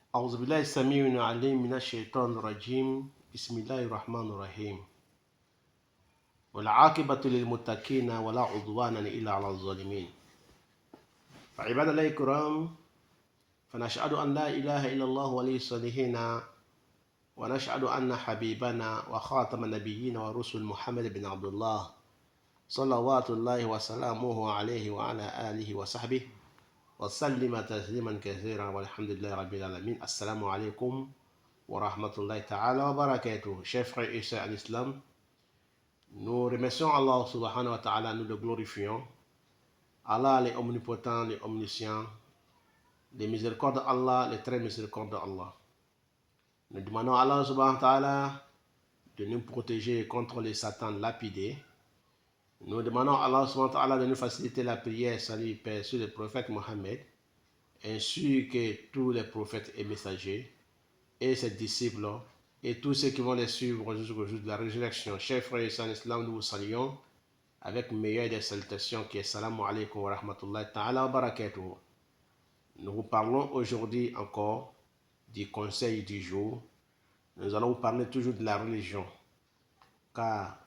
أعوذ بالله السميع العليم من الشيطان الرجيم بسم الله الرحمن الرحيم والعاقبة للمتقين ولا عدوان إلا على الظالمين فعباد الله الكرام فنشهد أن لا إله إلا الله ولي الصالحين ونشهد أن حبيبنا وخاتم النبيين ورسل محمد بن عبد الله صلوات الله وسلامه عليه وعلى آله وصحبه وسلم تسليما كثيرا والحمد لله رب العالمين. Assalamu alaikum wa rahmatullahi ta'ala wa barakatuh. Chers frères et sœurs à l'islam, nous remercions Allah subhanahu wa ta'ala, nous le glorifions. Allah est omnipotent, les omniscient, les miséricordes d'Allah, les très miséricordes d'Allah. Nous demandons à Allah subhanahu wa ta'ala de nous protéger contre les satans lapidés. Nous demandons à Allah subhanahu wa ta'ala de nous faciliter la prière, salut, paix sur le prophète Mohammed, ainsi que tous les prophètes et messagers, et ses disciples, et tous ceux qui vont les suivre jusqu'au jour de la résurrection. Chers frères et sœurs en islam, nous vous saluons avec meilleure des salutations qui est Salamu alaikum wa rahmatullahi ta'ala wa barakatuh. Nous vous parlons aujourd'hui encore du conseil du jour. Nous allons vous parler toujours de la religion, car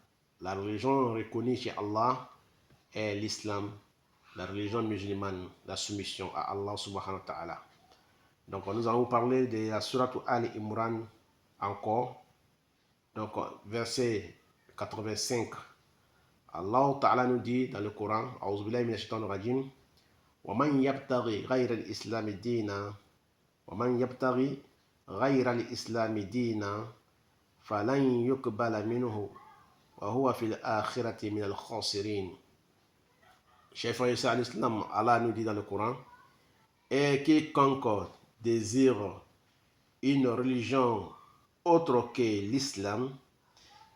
la religion reconnue chez Allah est l'islam, la religion musulmane, la soumission à Allah subhanahu wa ta'ala. Donc nous allons vous parler de la sourate Ali Imran encore. Donc verset 85. Allah ta'ala nous dit dans le Coran, A'udhu billahi minash shaitanir rajim, wa man yabtaghi ghayra al-islam dina, wa man yabtaghi ghayra al-islam dina, falan yuqbala minhu wa huwa fil akhirati min al-khasirin. Chers frères et sœurs à l'islam, Allah nous dit dans le Coran, et quiconque désire une religion autre que l'islam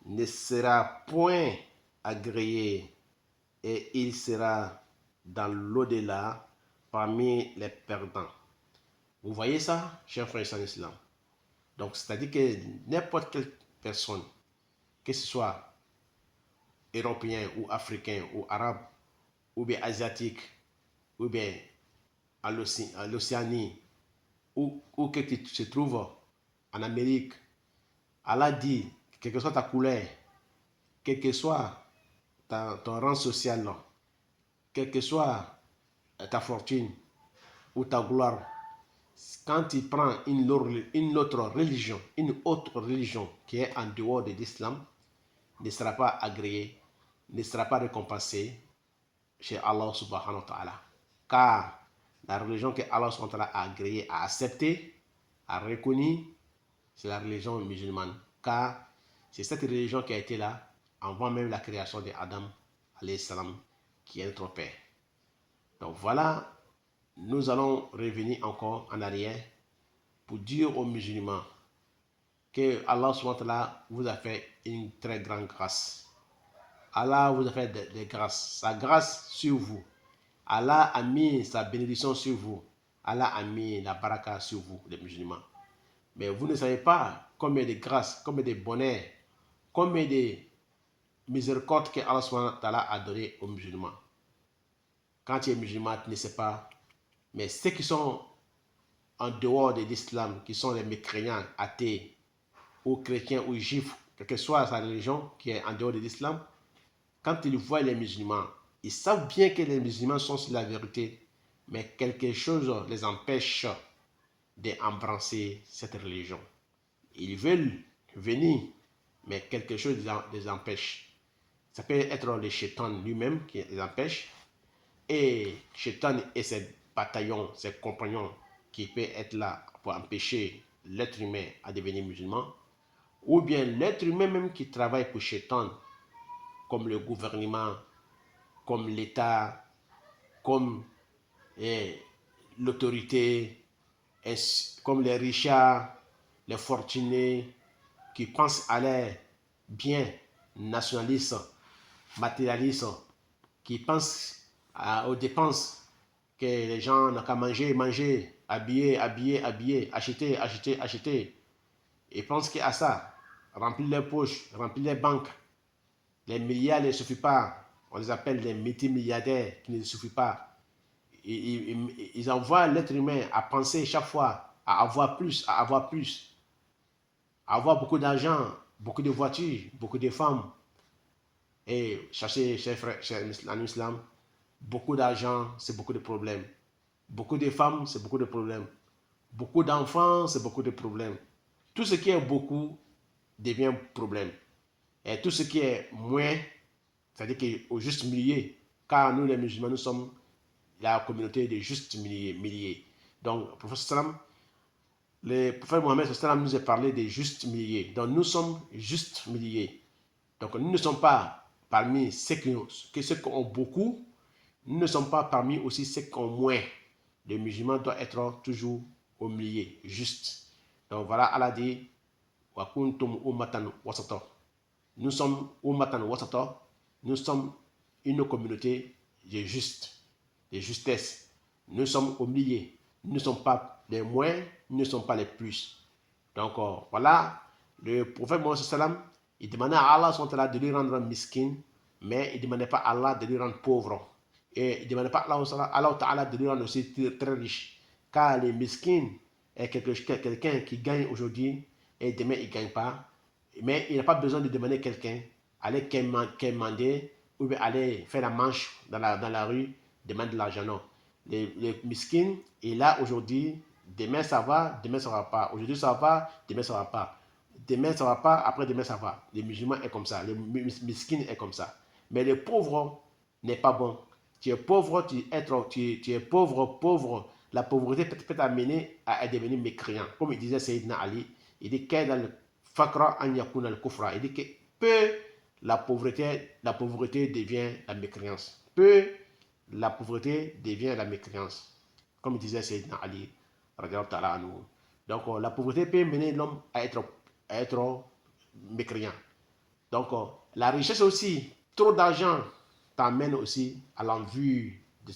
ne sera point agréé et il sera dans l'au-delà parmi les perdants. Vous voyez ça, chers frères et sœurs en islam? Donc, c'est-à-dire que n'importe quelle personne, que ce soit européen ou africain ou arabe, ou bien asiatique, ou bien à l'Océanie, ou que tu te trouves en Amérique, Allah dit, quelle que soit ta couleur, quel que soit ton rang social, quelle que soit ta fortune ou ta gloire, quand tu prends une autre religion qui est en dehors de l'islam, ne sera pas agréée, ne sera pas récompensée chez Allah subhanahu wa ta'ala. Car la religion que Allah subhanahu wa ta'ala a agréée, a acceptée, a reconnue, c'est la religion musulmane. Car c'est cette religion qui a été là avant même la création d'Adam, alayhi salam, qui est notre Père. Donc voilà, nous allons revenir encore en arrière pour dire aux musulmans que Allah subhanahu wa ta'ala vous a fait une très grande grâce. Allah vous a fait des grâces, sa grâce sur vous. Allah a mis sa bénédiction sur vous. Allah a mis la baraka sur vous, les musulmans. Mais vous ne savez pas combien de grâces, combien de bonheur, combien de miséricorde que Allah subhanahu wa ta'ala a donné aux musulmans. Quand tu es musulman, tu ne sais pas. Mais ceux qui sont en dehors de l'islam, qui sont les mécréants, athées, ou chrétiens, ou juifs, quelle que soit sa religion qui est en dehors de l'islam, quand ils voient les musulmans, ils savent bien que les musulmans sont sur la vérité, mais quelque chose les empêche d'embrasser cette religion. Ils veulent venir, mais quelque chose les empêche. Ça peut être le shaitan lui-même qui les empêche, et shaitan et ses bataillons, ses compagnons qui peuvent être là pour empêcher l'être humain à devenir musulman, ou bien l'être humain même qui travaille pour shaitan, comme le gouvernement, comme l'État, comme l'autorité, comme les richards, les fortunés qui pensent à leur bien nationalistes, matérialistes, qui pensent aux dépenses que les gens n'ont qu'à manger, habiller, acheter. Ils pensent qu'à ça, remplir les poches, remplir les banques. Les milliards ne suffisent pas. On les appelle des multimilliardaires qui ne suffisent pas. Ils envoient l'être humain à penser chaque fois à avoir plus, à avoir plus, à avoir beaucoup d'argent, beaucoup de voitures, beaucoup de femmes. Et cherchez, chers frères, en islam, beaucoup d'argent, c'est beaucoup de problèmes. Beaucoup de femmes, c'est beaucoup de problèmes. Beaucoup d'enfants, c'est beaucoup de problèmes. Tout ce qui est beaucoup devient problème. Et tout ce qui est moins, c'est-à-dire qu'au juste milieu, car nous les musulmans, nous sommes la communauté des justes milliers. Donc, le prophète Mohammed nous a parlé des justes milliers. Donc, nous sommes justes milliers. Donc, nous ne sommes pas parmi ceux qui ont beaucoup, nous ne sommes pas parmi aussi ceux qui ont moins. Le musulman doit être toujours au milieu, juste. Donc, voilà, Allah dit, wa kuntum ummatan wasata. Nous sommes ummatan wasata. Nous sommes une communauté de justes, de justesse. Nous sommes au milieu. Nous ne sommes pas les moins, nous ne sommes pas les plus. Donc voilà, le prophète Mohammed, il demandait à Allah de lui rendre miskin, mais il ne demandait pas à Allah de lui rendre pauvre. Et il ne demandait pas à Allah de lui rendre aussi très riche. Car les miskin est quelqu'un qui gagne aujourd'hui et demain il ne gagne pas. Mais il n'a pas besoin de demander quelqu'un, aller quémander ou bien aller faire la manche dans la rue, demander de l'argent. Non. Les miskin est là aujourd'hui, demain ça va, demain ça ne va pas. Aujourd'hui ça va, demain ça ne va pas. Demain ça ne va pas, après demain ça va. Les musulmans est comme ça, les miskin est comme ça. Mais le pauvre n'est pas bon. Tu es pauvre, tu es pauvre. La pauvreté peut t'amener à devenir mécréant. Comme il disait Sayyidina Ali, il dit qu'il dans le fakra an yakuna al kufra. Il dit que peu la pauvreté devient la mécréance. Peu la pauvreté devient la mécréance. Comme disait Sayyidina Ali, donc la pauvreté peut mener l'homme à être mécréant. Donc la richesse aussi, trop d'argent t'amène aussi à l'envie de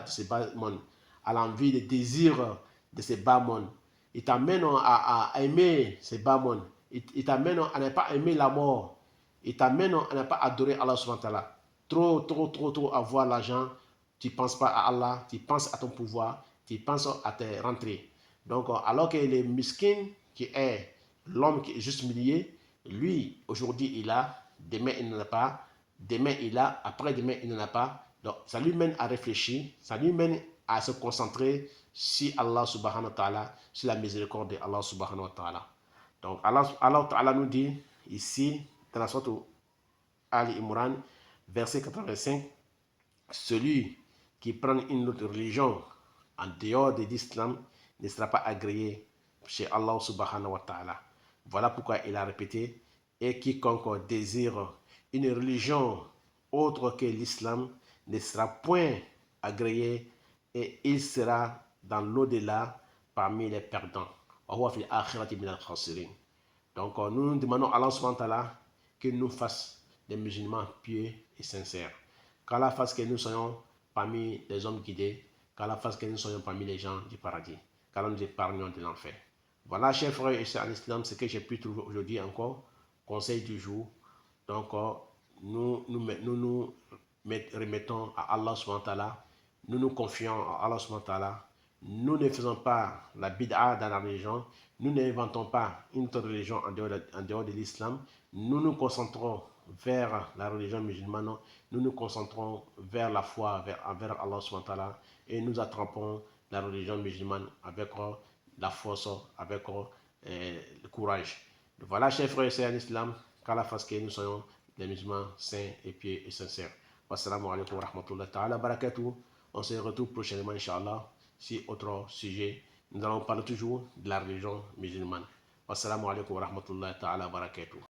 ces bas mondes, à l'envie, de désir de ces bas mondes. Il t'amène à aimer ces bas mondes. Il t'amène à ne pas aimer la mort. Il t'amène à ne pas adorer Allah subhanahu wa ta'ala. Trop avoir l'argent, tu ne penses pas à Allah, tu penses à ton pouvoir, tu penses à tes rentrées. Donc, alors que les miskin, qui est l'homme qui est juste millier, lui, aujourd'hui, il a, demain, il n'en a pas, demain, il a, après-demain, il n'en a pas. Donc, ça lui mène à réfléchir, ça lui mène à se concentrer sur Allah subhanahu wa ta'ala, sur la miséricorde de Allah subhanahu wa ta'ala. Donc, Allah ta'ala nous dit ici, dans la sourate Ali Imran, verset 85, celui qui prend une autre religion en dehors de l'islam ne sera pas agréé chez Allah subhanahu wa ta'ala. Voilà pourquoi il a répété, et quiconque désire une religion autre que l'islam ne sera point agréé et il sera dans l'au-delà parmi les perdants. Donc nous demandons à Allah subhanahu wa ta'ala qu'il nous fasse des musulmans pieux et sincères. Qu'Allah fasse que nous soyons parmi les hommes guidés, qu'Allah fasse que nous soyons parmi les gens du paradis, qu'Allah nous épargne de l'enfer. Voilà, chers frères et sœurs en islam, ce que j'ai pu trouver aujourd'hui encore. Conseil du jour. Donc, nous remettons à Allah subhanahu wa ta'ala, nous nous confions à Allah subhanahu wa ta'ala, nous ne faisons pas la bid'a dans la religion, nous n'inventons pas une autre religion en dehors de l'islam, nous nous concentrons vers la religion musulmane, nous nous concentrons vers la foi envers Allah subhanahu wa ta'ala et nous attrapons la religion musulmane avec la force, avec le courage. Voilà, chers frères et sœurs en islam, qu'Allah fasse que nous soyons des musulmans saints et pieux et sincères. Wassalamu alaikum wa rahmatullahi ta'ala barakatuh. On se retrouve prochainement, Inch'Allah, sur autre sujet. Nous allons parler toujours de la religion musulmane. Wassalamu alaikum wa rahmatullahi ta'ala barakatuh.